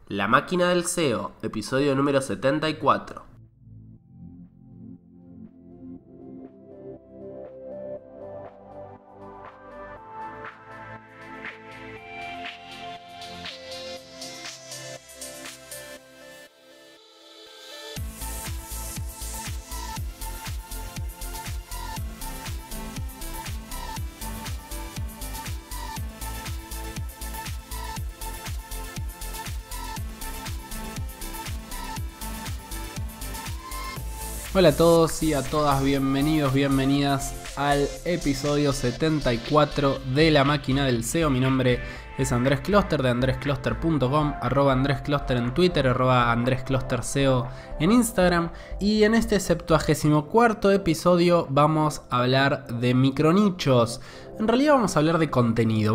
La máquina del SEO, episodio número 74. Hola a todos y a todas, bienvenidos, bienvenidas al episodio 74 de La Máquina del SEO. Mi nombre es Andrés Closter de andrescloster.com, @andrescloster en Twitter, @andresclosterseo en Instagram. Y en este 74º episodio vamos a hablar de micronichos. En realidad vamos a hablar de contenido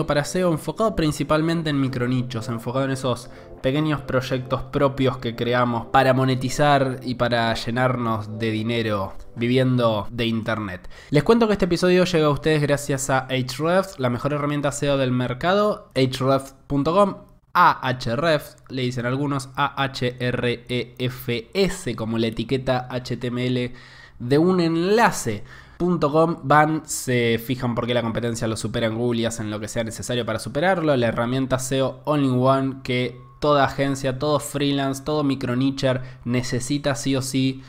para SEO enfocado principalmente en micronichos, enfocado en esos pequeños proyectos propios que creamos para monetizar y para llenarnos de dinero viviendo de internet. Les cuento que este episodio llega a ustedes gracias a Ahrefs, la mejor herramienta SEO del mercado, ahrefs.com. Ahrefs, le dicen algunos, Ahrefs, como la etiqueta HTML de un enlace. Van, se fijan por qué la competencia lo supera en Google y hacen lo que sea necesario para superarlo. La herramienta SEO All-in-One que toda agencia, todo freelance, todo micronicher necesita sí o sí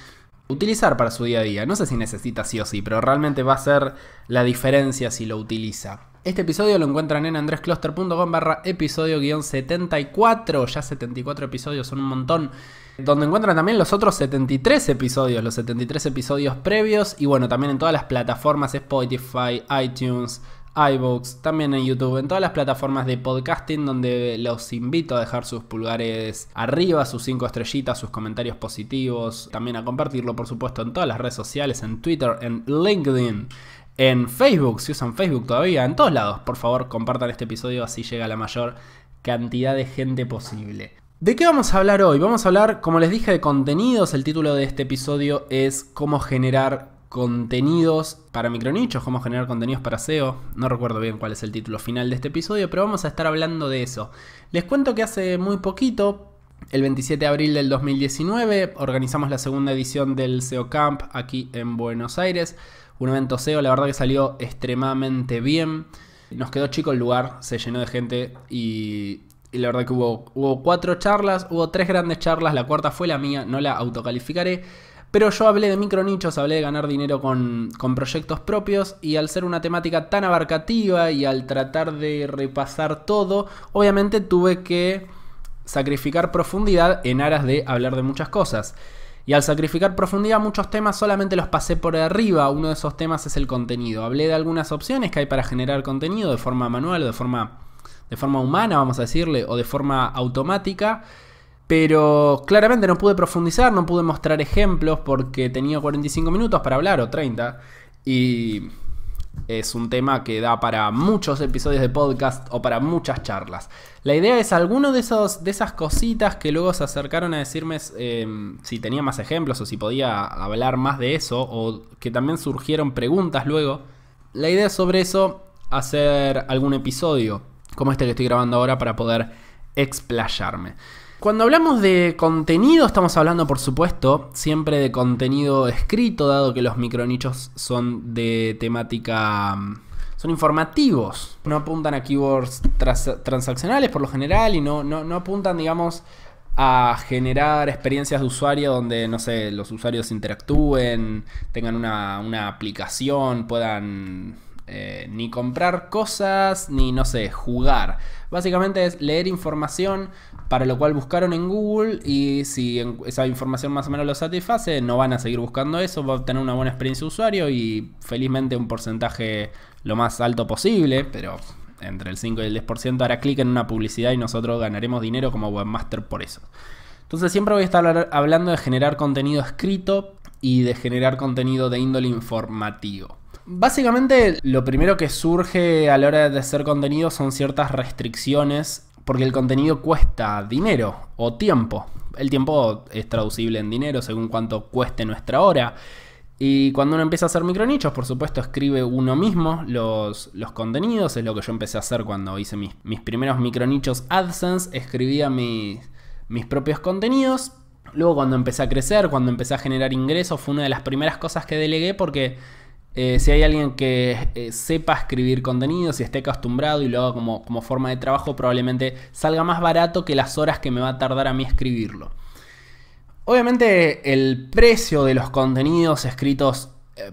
utilizar para su día a día. No sé si necesita sí o sí, pero realmente va a ser la diferencia si lo utiliza. Este episodio lo encuentran en andrescloster.com/episodio-74. Ya 74 episodios son un montón. Donde encuentran también los otros 73 episodios, los 73 episodios previos. Y bueno, también en todas las plataformas, Spotify, iTunes, iVoox, también en YouTube, en todas las plataformas de podcasting, donde los invito a dejar sus pulgares arriba, sus 5 estrellitas, sus comentarios positivos. También a compartirlo, por supuesto, en todas las redes sociales, en Twitter, en LinkedIn, en Facebook, si usan Facebook todavía, en todos lados. Por favor, compartan este episodio, así llega a la mayor cantidad de gente posible. ¿De qué vamos a hablar hoy? Vamos a hablar, como les dije, de contenidos. El título de este episodio es cómo generar contenidos para micronichos, cómo generar contenidos para SEO. No recuerdo bien cuál es el título final de este episodio, pero vamos a estar hablando de eso. Les cuento que hace muy poquito, el 27 de abril del 2019, organizamos la segunda edición del SEO Camp aquí en Buenos Aires. Un evento SEO, la verdad que salió extremadamente bien. Nos quedó chico el lugar, se llenó de gente y la verdad que hubo 4 charlas, hubo 3 grandes charlas, la cuarta fue la mía, no la autocalificaré. Pero yo hablé de micronichos, hablé de ganar dinero con proyectos propios, y al ser una temática tan abarcativa y al tratar de repasar todo, obviamente tuve que sacrificar profundidad en aras de hablar de muchas cosas. Y al sacrificar profundidad muchos temas solamente los pasé por arriba. Uno de esos temas es el contenido. Hablé de algunas opciones que hay para generar contenido de forma manual o de forma humana, vamos a decirle, o de forma automática. Pero claramente no pude profundizar, no pude mostrar ejemplos porque tenía 45 minutos para hablar o 30. Y es un tema que da para muchos episodios de podcast o para muchas charlas. La idea es alguno de esas cositas que luego se acercaron a decirme si tenía más ejemplos o si podía hablar más de eso, o que también surgieron preguntas luego. La idea es sobre eso hacer algún episodio como este que estoy grabando ahora para poder explayarme. Cuando hablamos de contenido estamos hablando, por supuesto, siempre de contenido escrito, dado que los micronichos son de temática, son informativos. No apuntan a keywords transaccionales por lo general y no apuntan, digamos, a generar experiencias de usuario donde, no sé, los usuarios interactúen, tengan una aplicación, puedan ni comprar cosas, ni, no sé, jugar. Básicamente es leer información, para lo cual buscaron en Google, y si esa información más o menos lo satisface, no van a seguir buscando eso, va a obtener una buena experiencia de usuario y felizmente un porcentaje lo más alto posible, pero entre el 5 y el 10% hará clic en una publicidad y nosotros ganaremos dinero como webmaster por eso. Entonces siempre voy a estar hablando de generar contenido escrito y de generar contenido de índole informativo. Básicamente lo primero que surge a la hora de hacer contenido son ciertas restricciones, porque el contenido cuesta dinero o tiempo. El tiempo es traducible en dinero según cuánto cueste nuestra hora. Y cuando uno empieza a hacer micronichos, por supuesto, escribe uno mismo los contenidos. Es lo que yo empecé a hacer cuando hice mis primeros micronichos AdSense. Escribía mis propios contenidos. Luego, cuando empecé a crecer, cuando empecé a generar ingresos, fue una de las primeras cosas que delegué porque si hay alguien que sepa escribir contenidos y esté acostumbrado y lo haga como forma de trabajo, probablemente salga más barato que las horas que me va a tardar a mí escribirlo. Obviamente el precio de los contenidos escritos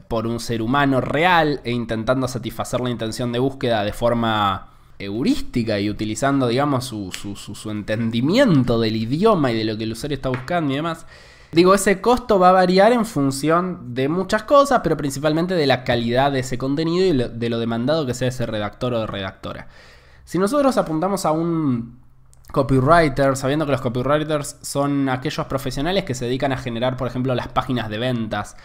por un ser humano real e intentando satisfacer la intención de búsqueda de forma heurística y utilizando, digamos, su entendimiento del idioma y de lo que el usuario está buscando y demás. Digo, ese costo va a variar en función de muchas cosas, pero principalmente de la calidad de ese contenido y de lo demandado que sea ese redactor o redactora. Si nosotros apuntamos a un copywriter, sabiendo que los copywriters son aquellos profesionales que se dedican a generar, por ejemplo, las páginas de ventas.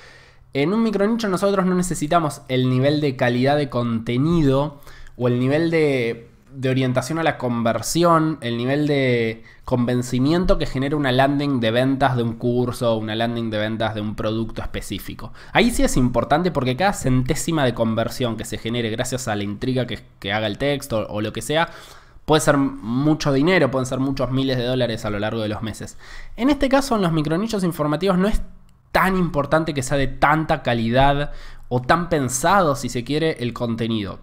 En un micronicho nosotros no necesitamos el nivel de calidad de contenido o el nivel de orientación a la conversión, el nivel de convencimiento que genera una landing de ventas de un curso o una landing de ventas de un producto específico. Ahí sí es importante porque cada centésima de conversión que se genere gracias a la intriga que haga el texto o lo que sea, puede ser mucho dinero, pueden ser muchos miles de dólares a lo largo de los meses. En este caso, en los micronichos informativos no es tan importante que sea de tanta calidad o tan pensado, si se quiere, el contenido.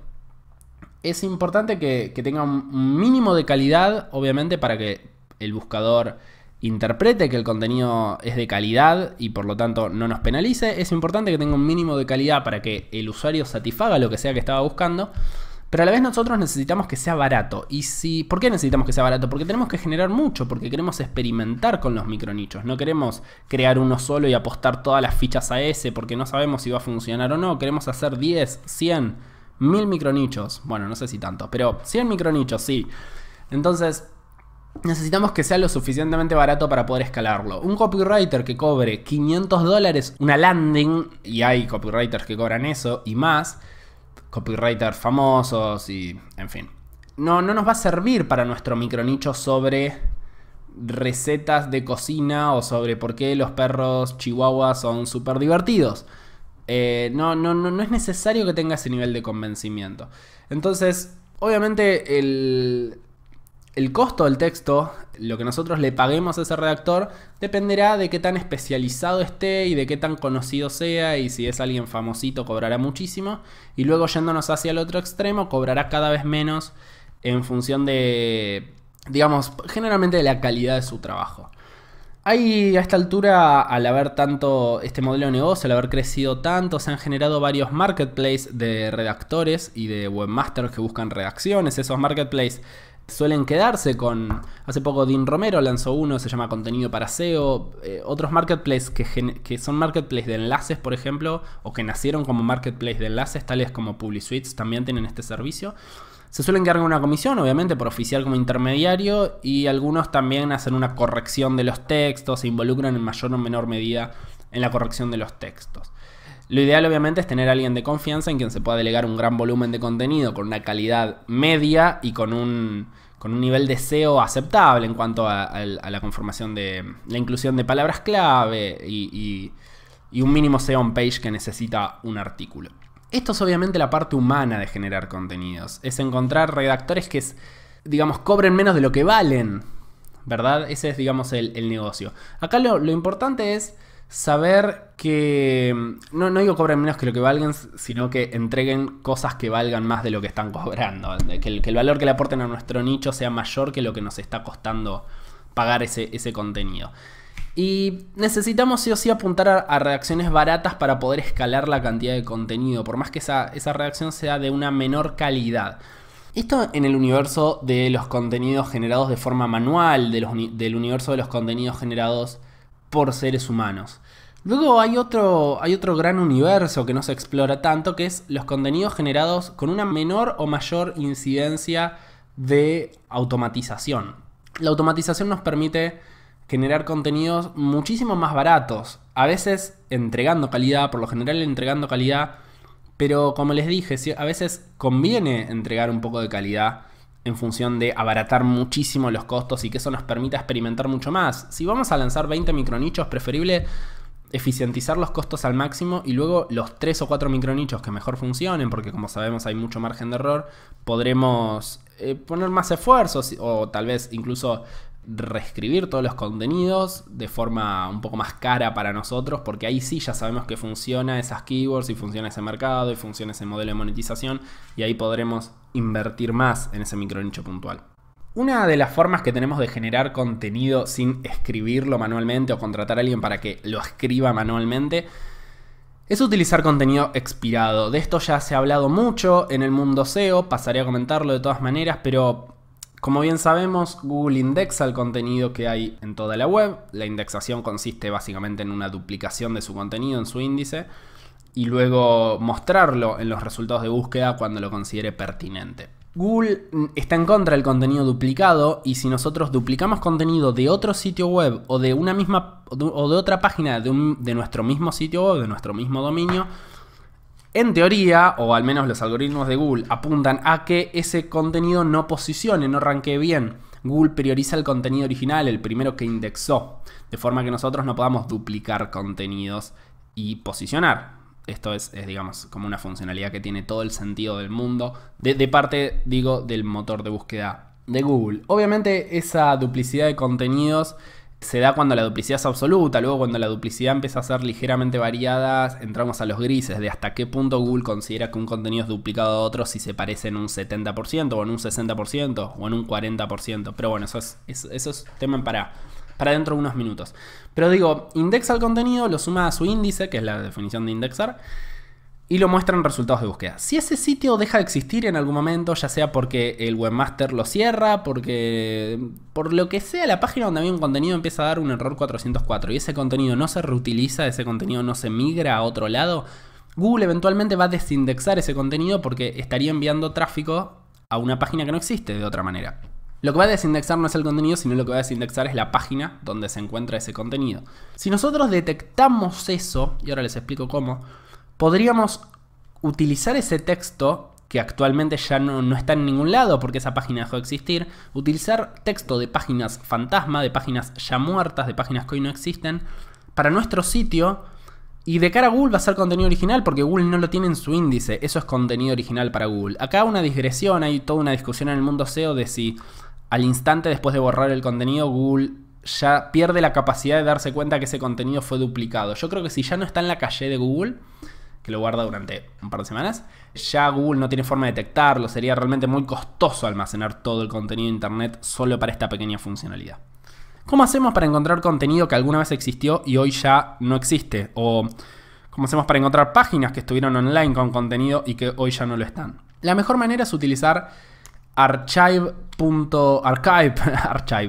Es importante que tenga un mínimo de calidad, obviamente, para que el buscador interprete que el contenido es de calidad y por lo tanto no nos penalice. Es importante que tenga un mínimo de calidad para que el usuario satisfaga lo que sea que estaba buscando. Pero a la vez nosotros necesitamos que sea barato. ¿Por qué necesitamos que sea barato? Porque tenemos que generar mucho, porque queremos experimentar con los micronichos. No queremos crear uno solo y apostar todas las fichas a ese, porque no sabemos si va a funcionar o no. Queremos hacer 10, 100, 1000 micronichos. Bueno, no sé si tanto, pero 100 micronichos, sí. Entonces, necesitamos que sea lo suficientemente barato para poder escalarlo. Un copywriter que cobre $500 una landing, y hay copywriters que cobran eso y más, copywriters famosos y en fin, no nos va a servir para nuestro micronicho sobre recetas de cocina o sobre por qué los perros chihuahuas son súper divertidos. No es necesario que tenga ese nivel de convencimiento. Entonces, obviamente el costo del texto, lo que nosotros le paguemos a ese redactor, dependerá de qué tan especializado esté y de qué tan conocido sea. Y si es alguien famosito, cobrará muchísimo. Y luego, yéndonos hacia el otro extremo, cobrará cada vez menos en función de, digamos, generalmente de la calidad de su trabajo. Hay a esta altura, al haber tanto este modelo de negocio, al haber crecido tanto, se han generado varios marketplaces de redactores y de webmasters que buscan redacciones. Esos marketplaces suelen quedarse con... Hace poco Dean Romero lanzó uno, se llama Contenido para SEO. Otros marketplaces que son marketplaces de enlaces, por ejemplo, o que nacieron como marketplace de enlaces, tales como PubliSuites, también tienen este servicio. Se suelen quedar con una comisión, obviamente, por oficiar como intermediario, y algunos también hacen una corrección de los textos, se involucran en mayor o menor medida en la corrección de los textos. Lo ideal, obviamente, es tener a alguien de confianza en quien se pueda delegar un gran volumen de contenido con una calidad media y con un nivel de SEO aceptable en cuanto a la conformación de la inclusión de palabras clave y un mínimo SEO on page que necesita un artículo. Esto es obviamente la parte humana de generar contenidos. Es encontrar redactores que, digamos, cobren menos de lo que valen, ¿verdad? Ese es, digamos, el negocio. Acá lo importante es saber que no digo cobren menos que lo que valgan, sino que entreguen cosas que valgan más de lo que están cobrando. Que el valor que le aporten a nuestro nicho sea mayor que lo que nos está costando pagar ese contenido. Y necesitamos sí o sí apuntar a redacciones baratas para poder escalar la cantidad de contenido, por más que esa redacción sea de una menor calidad. Esto en el universo de los contenidos generados de forma manual, del universo de los contenidos generados por seres humanos. Luego hay otro gran universo que no se explora tanto, que es los contenidos generados con una menor o mayor incidencia de automatización. La automatización nos permite generar contenidos muchísimo más baratos, a veces entregando calidad, por lo general entregando calidad, pero como les dije, a veces conviene entregar un poco de calidad en función de abaratar muchísimo los costos y que eso nos permita experimentar mucho más. Si vamos a lanzar 20 micronichos, preferible eficientizar los costos al máximo y luego los 3 o 4 micronichos que mejor funcionen, porque como sabemos hay mucho margen de error, podremos poner más esfuerzos o tal vez incluso reescribir todos los contenidos de forma un poco más cara para nosotros, porque ahí sí ya sabemos que funciona esas keywords y funciona ese mercado y funciona ese modelo de monetización, y ahí podremos invertir más en ese micronicho puntual. Una de las formas que tenemos de generar contenido sin escribirlo manualmente o contratar a alguien para que lo escriba manualmente es utilizar contenido expirado. De esto ya se ha hablado mucho en el mundo SEO, pasaré a comentarlo de todas maneras, pero como bien sabemos, Google indexa el contenido que hay en toda la web. La indexación consiste básicamente en una duplicación de su contenido en su índice y luego mostrarlo en los resultados de búsqueda cuando lo considere pertinente. Google está en contra del contenido duplicado, y si nosotros duplicamos contenido de otro sitio web o de una misma o de otra página de nuestro mismo sitio web, de nuestro mismo dominio, en teoría, o al menos los algoritmos de Google apuntan a que ese contenido no posicione, no rankee bien. Google prioriza el contenido original, el primero que indexó, de forma que nosotros no podamos duplicar contenidos y posicionar. Esto es digamos, como una funcionalidad que tiene todo el sentido del mundo, de parte, digo, del motor de búsqueda de Google. Obviamente esa duplicidad de contenidos se da cuando la duplicidad es absoluta. Luego, cuando la duplicidad empieza a ser ligeramente variada, entramos a los grises de hasta qué punto Google considera que un contenido es duplicado a otro, si se parece en un 70% o en un 60% o en un 40%. Pero bueno, eso es tema para dentro de unos minutos. Pero digo, indexa el contenido, lo suma a su índice, que es la definición de indexar, y lo muestra en resultados de búsqueda. Si ese sitio deja de existir en algún momento, ya sea porque el webmaster lo cierra, porque por lo que sea la página donde había un contenido empieza a dar un error 404 y ese contenido no se reutiliza, ese contenido no se migra a otro lado, Google eventualmente va a desindexar ese contenido porque estaría enviando tráfico a una página que no existe de otra manera. Lo que va a desindexar no es el contenido, sino lo que va a desindexar es la página donde se encuentra ese contenido. Si nosotros detectamos eso, y ahora les explico cómo, podríamos utilizar ese texto, que actualmente ya no está en ningún lado porque esa página dejó de existir, utilizar texto de páginas fantasma, de páginas ya muertas, de páginas que hoy no existen, para nuestro sitio, y de cara a Google va a ser contenido original porque Google no lo tiene en su índice. Eso es contenido original para Google. Acá una digresión, hay toda una discusión en el mundo SEO de si al instante después de borrar el contenido Google ya pierde la capacidad de darse cuenta que ese contenido fue duplicado. Yo creo que si ya no está en la caché de Google, que lo guarda durante un par de semanas, ya Google no tiene forma de detectarlo. Sería realmente muy costoso almacenar todo el contenido de internet solo para esta pequeña funcionalidad. ¿Cómo hacemos para encontrar contenido que alguna vez existió y hoy ya no existe? O ¿cómo hacemos para encontrar páginas que estuvieron online con contenido y que hoy ya no lo están? La mejor manera es utilizar archive.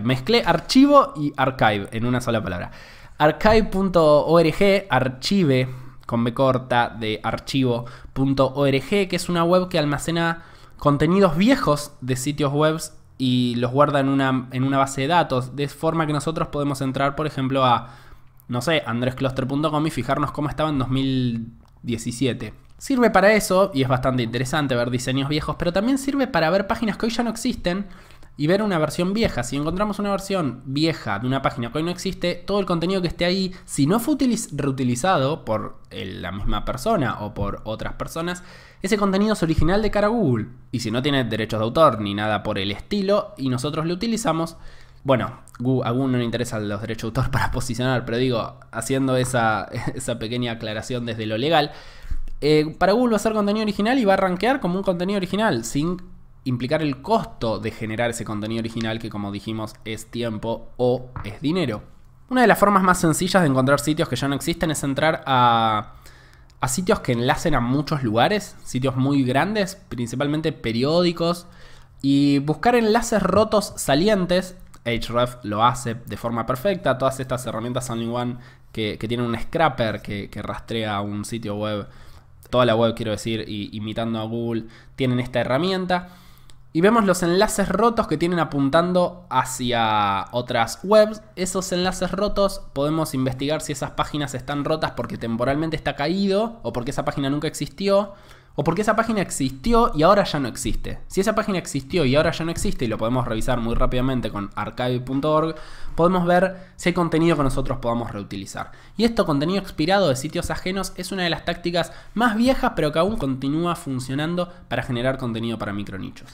Mezclé archivo y archive en una sola palabra. Archive.org, archive con B corta de archivo.org, que es una web que almacena contenidos viejos de sitios web y los guarda en una base de datos, de forma que nosotros podemos entrar, por ejemplo, a, no sé, andrescluster.com y fijarnos cómo estaba en 2017. Sirve para eso y es bastante interesante ver diseños viejos, pero también sirve para ver páginas que hoy ya no existen y ver una versión vieja. Si encontramos una versión vieja de una página que hoy no existe, todo el contenido que esté ahí, si no fue reutilizado por la misma persona o por otras personas, ese contenido es original de cara a Google. Y si no tiene derechos de autor ni nada por el estilo y nosotros lo utilizamos, bueno, a Google no le interesan los derechos de autor para posicionar, pero digo, haciendo esa pequeña aclaración desde lo legal, para Google va a ser contenido original y va a rankear como un contenido original, sin implicar el costo de generar ese contenido original, que como dijimos es tiempo o es dinero. Una de las formas más sencillas de encontrar sitios que ya no existen es entrar a sitios que enlacen a muchos lugares, sitios muy grandes, principalmente periódicos, y buscar enlaces rotos salientes. Ahrefs lo hace de forma perfecta. Todas estas herramientas All-in-One que tienen un scraper que rastrea un sitio web, toda la web quiero decir, imitando a Google, tienen esta herramienta. Y vemos los enlaces rotos que tienen apuntando hacia otras webs. Esos enlaces rotos podemos investigar si esas páginas están rotas porque temporalmente está caído o porque esa página nunca existió, o porque esa página existió y ahora ya no existe. Si esa página existió y ahora ya no existe, y lo podemos revisar muy rápidamente con archive.org, podemos ver si hay contenido que nosotros podamos reutilizar. Y esto, contenido expirado de sitios ajenos, es una de las tácticas más viejas, pero que aún continúa funcionando para generar contenido para micronichos.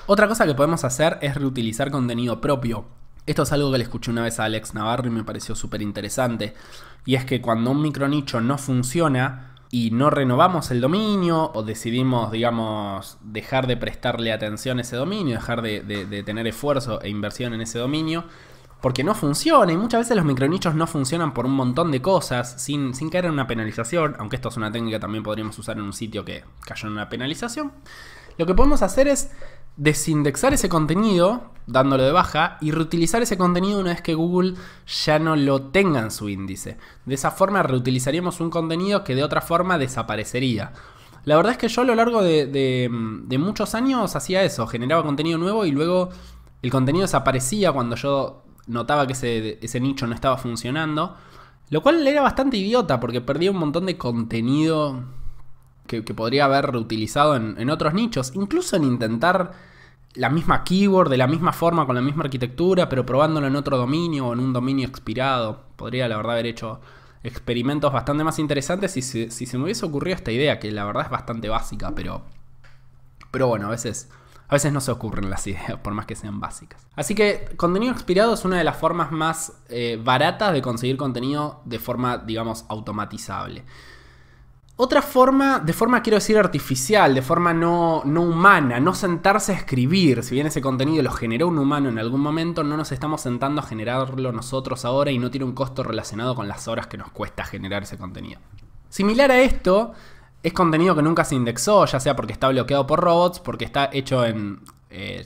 Otra cosa que podemos hacer es reutilizar contenido propio. Esto es algo que le escuché una vez a Alex Navarro y me pareció súper interesante. Y es que cuando un micronicho no funciona y no renovamos el dominio, o decidimos, digamos, dejar de prestarle atención a ese dominio, dejar de tener esfuerzo e inversión en ese dominio, porque no funciona, y muchas veces los micronichos no funcionan por un montón de cosas, sin caer en una penalización, aunque esto es una técnica que también podríamos usar en un sitio que cayó en una penalización. Lo que podemos hacer es desindexar ese contenido, dándolo de baja, y reutilizar ese contenido una vez que Google ya no lo tenga en su índice. De esa forma reutilizaríamos un contenido que de otra forma desaparecería. La verdad es que yo a lo largo de muchos años hacía eso, generaba contenido nuevo y luego el contenido desaparecía cuando yo notaba que ese nicho no estaba funcionando, lo cual era bastante idiota porque perdía un montón de contenido que podría haber reutilizado en otros nichos, incluso en intentar la misma keyword, de la misma forma, con la misma arquitectura, pero probándolo en otro dominio o en un dominio expirado. Podría, la verdad, haber hecho experimentos bastante más interesantes si se me hubiese ocurrido esta idea, que la verdad es bastante básica, pero bueno, a veces no se ocurren las ideas, por más que sean básicas. Así que contenido expirado es una de las formas más baratas de conseguir contenido de forma, digamos, automatizable. Otra forma, de forma quiero decir artificial, de forma no humana, no sentarse a escribir. Si bien ese contenido lo generó un humano en algún momento, no nos estamos sentando a generarlo nosotros ahora y no tiene un costo relacionado con las horas que nos cuesta generar ese contenido. Similar a esto, es contenido que nunca se indexó, ya sea porque está bloqueado por robots, porque está hecho en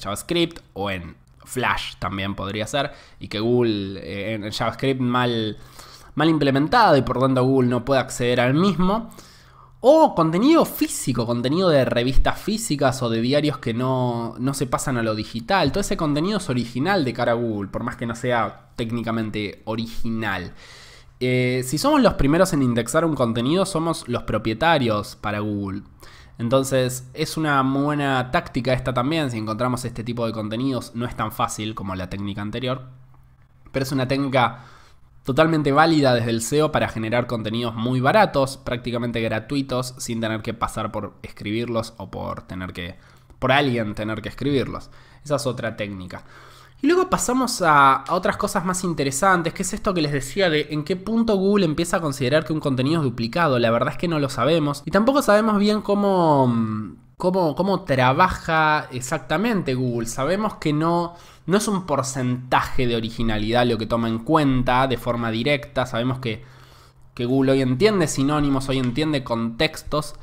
JavaScript o en Flash también podría ser, y que Google en JavaScript mal implementado y por tanto Google no puede acceder al mismo. O contenido físico, contenido de revistas físicas o de diarios que no se pasan a lo digital. Todo ese contenido es original de cara a Google, por más que no sea técnicamente original. Si somos los primeros en indexar un contenido, somos los propietarios para Google. Entonces es una muy buena táctica esta también. Si encontramos este tipo de contenidos, no es tan fácil como la técnica anterior, pero es una técnica totalmente válida desde el SEO para generar contenidos muy baratos, prácticamente gratuitos, sin tener que pasar por escribirlos o por alguien tener que escribirlos. Esa es otra técnica. Y luego pasamos a otras cosas más interesantes, que es esto que les decía de en qué punto Google empieza a considerar que un contenido es duplicado. La verdad es que no lo sabemos. Y tampoco sabemos bien cómo trabaja exactamente Google. Sabemos que no es un porcentaje de originalidad lo que toma en cuenta de forma directa. Sabemos que Google hoy entiende sinónimos, hoy entiende contextos,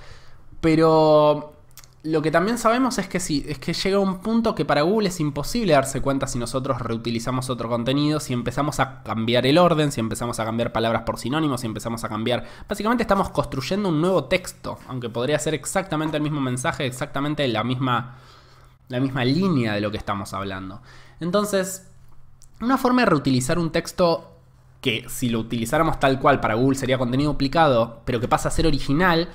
pero lo que también sabemos es que llega un punto que para Google es imposible darse cuenta si nosotros reutilizamos otro contenido, si empezamos a cambiar el orden, si empezamos a cambiar palabras por sinónimos, si empezamos a cambiar... Básicamente estamos construyendo un nuevo texto, aunque podría ser exactamente el mismo mensaje, exactamente la misma línea de lo que estamos hablando. Entonces, una forma de reutilizar un texto que si lo utilizáramos tal cual para Google sería contenido duplicado, pero que pasa a ser original,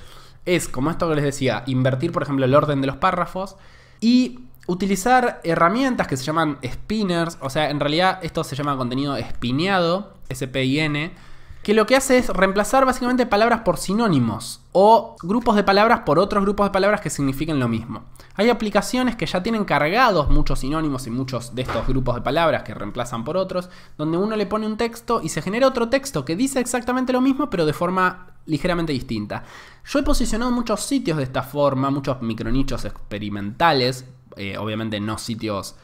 es, como esto que les decía, invertir, por ejemplo, el orden de los párrafos y utilizar herramientas que se llaman spinners. O sea, en realidad esto se llama contenido espineado, S-P-I-N, que lo que hace es reemplazar básicamente palabras por sinónimos o grupos de palabras por otros grupos de palabras que signifiquen lo mismo. Hay aplicaciones que ya tienen cargados muchos sinónimos y muchos de estos grupos de palabras que reemplazan por otros, donde uno le pone un texto y se genera otro texto que dice exactamente lo mismo, pero de forma ligeramente distinta. Yo he posicionado muchos sitios de esta forma, muchos micronichos experimentales, obviamente no sitios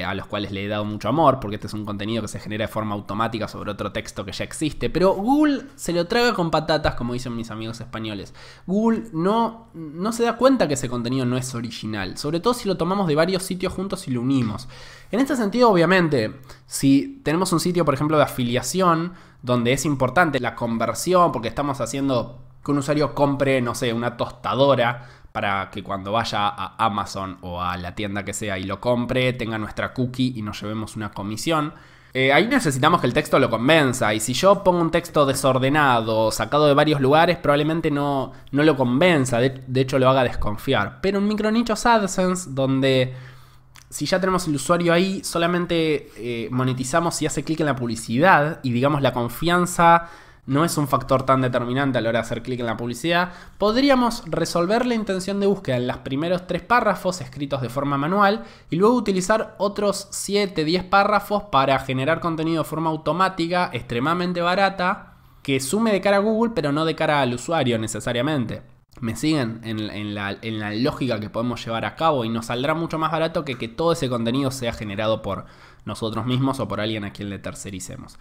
a los cuales le he dado mucho amor, porque este es un contenido que se genera de forma automática sobre otro texto que ya existe, pero Google se lo traga con patatas, como dicen mis amigos españoles. Google no se da cuenta que ese contenido no es original, sobre todo si lo tomamos de varios sitios juntos y lo unimos. En este sentido, obviamente, si tenemos un sitio, por ejemplo, de afiliación, donde es importante la conversión, porque estamos haciendo que un usuario compre, no sé, una tostadora para que cuando vaya a Amazon o a la tienda que sea y lo compre, tenga nuestra cookie y nos llevemos una comisión. Ahí necesitamos que el texto lo convenza, y si yo pongo un texto desordenado, sacado de varios lugares, probablemente no lo convenza, de hecho lo haga desconfiar. Pero en micronichos AdSense, donde si ya tenemos el usuario ahí, solamente monetizamos si hace clic en la publicidad, y digamos la confianza no es un factor tan determinante a la hora de hacer clic en la publicidad, podríamos resolver la intención de búsqueda en los primeros 3 párrafos escritos de forma manual y luego utilizar otros 7, 10 párrafos para generar contenido de forma automática, extremadamente barata, que sume de cara a Google pero no de cara al usuario necesariamente. ¿Me siguen en la lógica que podemos llevar a cabo? Y nos saldrá mucho más barato que todo ese contenido sea generado por nosotros mismos o por alguien a quien le tercericemos.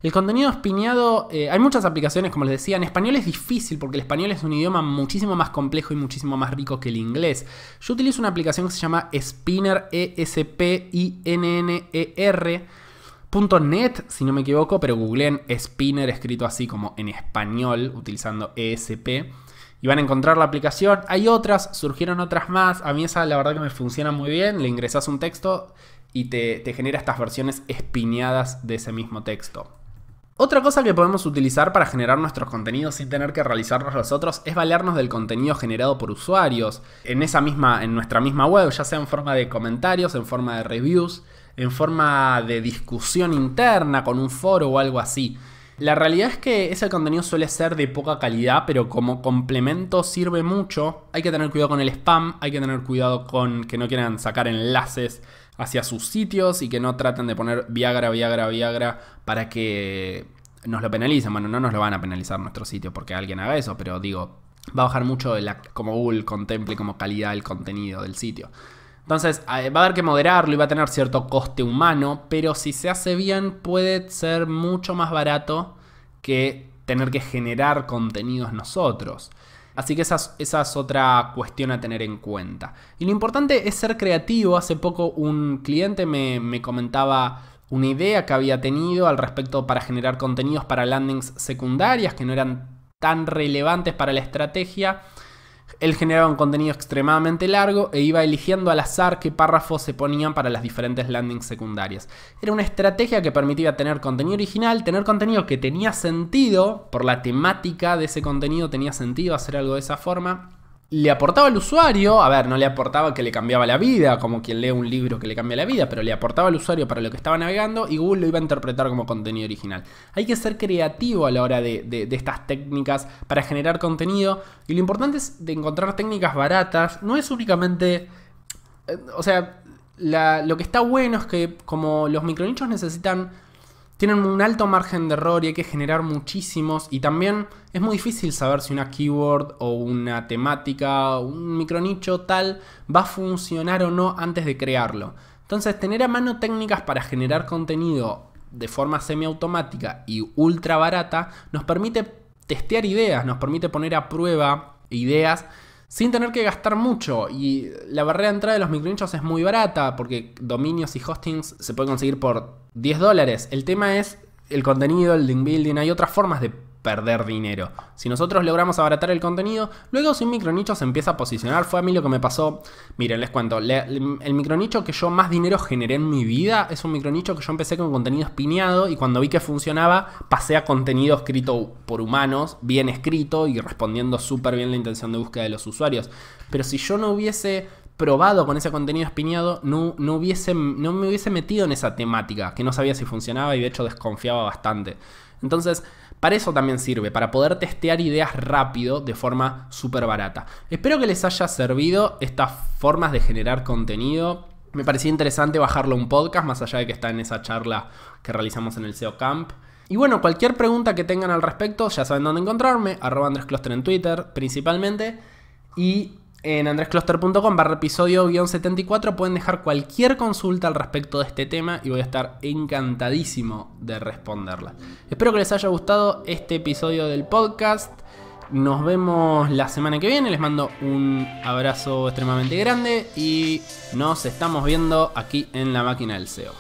El contenido espineado, hay muchas aplicaciones, como les decía. En español es difícil porque el español es un idioma muchísimo más complejo y muchísimo más rico que el inglés. Yo utilizo una aplicación que se llama Spinner, ESPINNER.net, si no me equivoco, pero googleen Spinner escrito así como en español, utilizando ESP. Y van a encontrar la aplicación. Hay otras, surgieron otras más. A mí esa la verdad que me funciona muy bien. Le ingresas un texto y te genera estas versiones espineadas de ese mismo texto. Otra cosa que podemos utilizar para generar nuestros contenidos sin tener que realizarlos nosotros es valernos del contenido generado por usuarios en nuestra misma web, ya sea en forma de comentarios, en forma de reviews, en forma de discusión interna con un foro o algo así. La realidad es que ese contenido suele ser de poca calidad, pero como complemento sirve mucho. Hay que tener cuidado con el spam, hay que tener cuidado con que no quieran sacar enlaces hacia sus sitios y que no traten de poner Viagra para que nos lo penalicen. Bueno, no nos lo van a penalizar nuestro sitio porque alguien haga eso, pero digo, va a bajar mucho como Google contemple como calidad el contenido del sitio. Entonces va a haber que moderarlo y va a tener cierto coste humano, pero si se hace bien puede ser mucho más barato que tener que generar contenidos nosotros. Así que esa es otra cuestión a tener en cuenta. Y lo importante es ser creativo. Hace poco un cliente me comentaba una idea que había tenido al respecto para generar contenidos para landings secundarias que no eran tan relevantes para la estrategia. Él generaba un contenido extremadamente largo e iba eligiendo al azar qué párrafos se ponían para las diferentes landings secundarias. Era una estrategia que permitía tener contenido original, tener contenido que tenía sentido, por la temática de ese contenido tenía sentido hacer algo de esa forma. Le aportaba al usuario, a ver, no le aportaba que le cambiaba la vida, como quien lee un libro que le cambia la vida, pero le aportaba al usuario para lo que estaba navegando y Google lo iba a interpretar como contenido original. Hay que ser creativo a la hora de estas técnicas para generar contenido, y lo importante es de encontrar técnicas baratas. No es únicamente... O sea, lo que está bueno es que como los micronichos tienen un alto margen de error y hay que generar muchísimos, y también es muy difícil saber si una keyword o una temática, un micronicho tal va a funcionar o no antes de crearlo. Entonces tener a mano técnicas para generar contenido de forma semiautomática y ultra barata nos permite testear ideas, nos permite poner a prueba ideas sin tener que gastar mucho, y la barrera de entrada de los micronichos es muy barata porque dominios y hostings se pueden conseguir por $10. El tema es el contenido, el link building. Hay otras formas de perder dinero. Si nosotros logramos abaratar el contenido, luego sin micronicho se empieza a posicionar. Fue a mí lo que me pasó. Miren, les cuento. El micronicho que yo más dinero generé en mi vida es un micronicho que yo empecé con contenido espineado, y cuando vi que funcionaba pasé a contenido escrito por humanos, bien escrito y respondiendo súper bien la intención de búsqueda de los usuarios. Pero si yo no hubiese probado con ese contenido espineado, no me hubiese metido en esa temática, que no sabía si funcionaba y de hecho desconfiaba bastante. Entonces, para eso también sirve, para poder testear ideas rápido de forma súper barata. Espero que les haya servido estas formas de generar contenido. Me parecía interesante bajarlo a un podcast, más allá de que está en esa charla que realizamos en el SEO Camp. Y bueno, cualquier pregunta que tengan al respecto, ya saben dónde encontrarme, @AndresCluster en Twitter principalmente, y en andrescluster.com/episodio-74 pueden dejar cualquier consulta al respecto de este tema y voy a estar encantadísimo de responderla. Espero que les haya gustado este episodio del podcast. Nos vemos la semana que viene. Les mando un abrazo extremadamente grande y nos estamos viendo aquí en La Máquina del SEO.